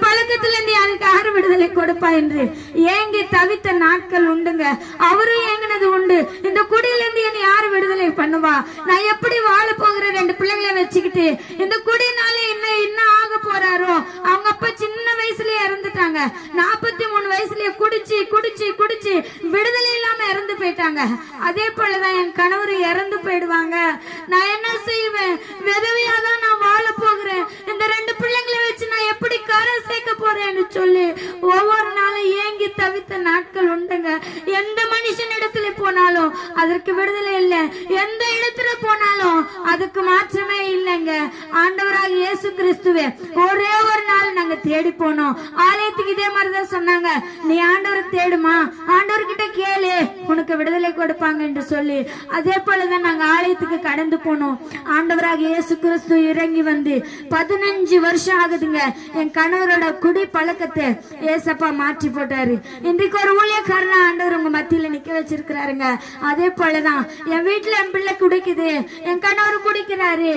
பழக்கத்துல இருந்து எனக்கு யாரு விடுதலை கொடுப்பா என்று ஏங்கி தவித்த நாட்கள் உண்டுங்க. அவரும் ஏங்கினது உண்டு. இந்த குடியில இருந்து என்னை யாரு விடுதலை பண்ணுவா? நான் எப்படி வாழ போகிற 2 பிள்ளைங்களை வச்சுக்கிட்டு? இந்த குடினால என்ன ஆக போறாரோ? அவங்க அப்பா சின்ன வயசுலயே இறந்துட்டாங்க. 43 வயசுலயே குடிச்சு குடிச்சு குடிச்சு விடுதலை இல்லாம இறந்து போயிட்டாங்க. அதே போலதான் என் கணவர் இறந்து போயிடுவாங்க. நான் என்ன செய்வேன்? விதவையா தான் நான் வாழ போகிறேன். இந்த 2 பிள்ளைங்களை வச்சு நான் எப்படி கரை சேர்க்க போறேன்னு சொல்லி ஒவ்வொரு நாளும் ஏங்கி தவித்த நாட்கள் உண்டுங்க. எந்த மனுஷன் இடத்துல போனாலும் அதற்கு விடுதலை இல்லை. எந்த இடத்துல போனாலும் அதுக்கு மாற்றமே இல்லைங்க. ஆண்டவராக இயேசு கிறிஸ்துவே ஒரே ஒரு நாள் நாங்க தேடி போனோம். ஆலயத்துக்கு இதே மாதிரிதான் சொன்னாங்க, நீ ஆண்டவரை தேடுமா, ஆண்டவர்கிட்ட கேளு, உனக்கு விடுதலை கொடுப்பாங்க என்று சொல்லி அதே போலதான் நாங்க ஆலயத்துக்கு கடந்து போனோம். ஆண்டவராக இயேசு கிறிஸ்து இறங்கி வந்து 15 வருஷம் ஆகுதுங்க. என் கணவரோட குடி பழக்கத்தை ஏசப்பா மாற்றி போட்டாரு. இன்றைக்கு ஒரு ஊழியக்காரனா ஆண்டவர் உங்க மத்தியில நிக்க வச்சிருக்கிறாருங்க. அதே போலதான் என் வீட்டுல என் பிள்ளை குடிக்குது, என் கணவர் குடிக்கிறாரு.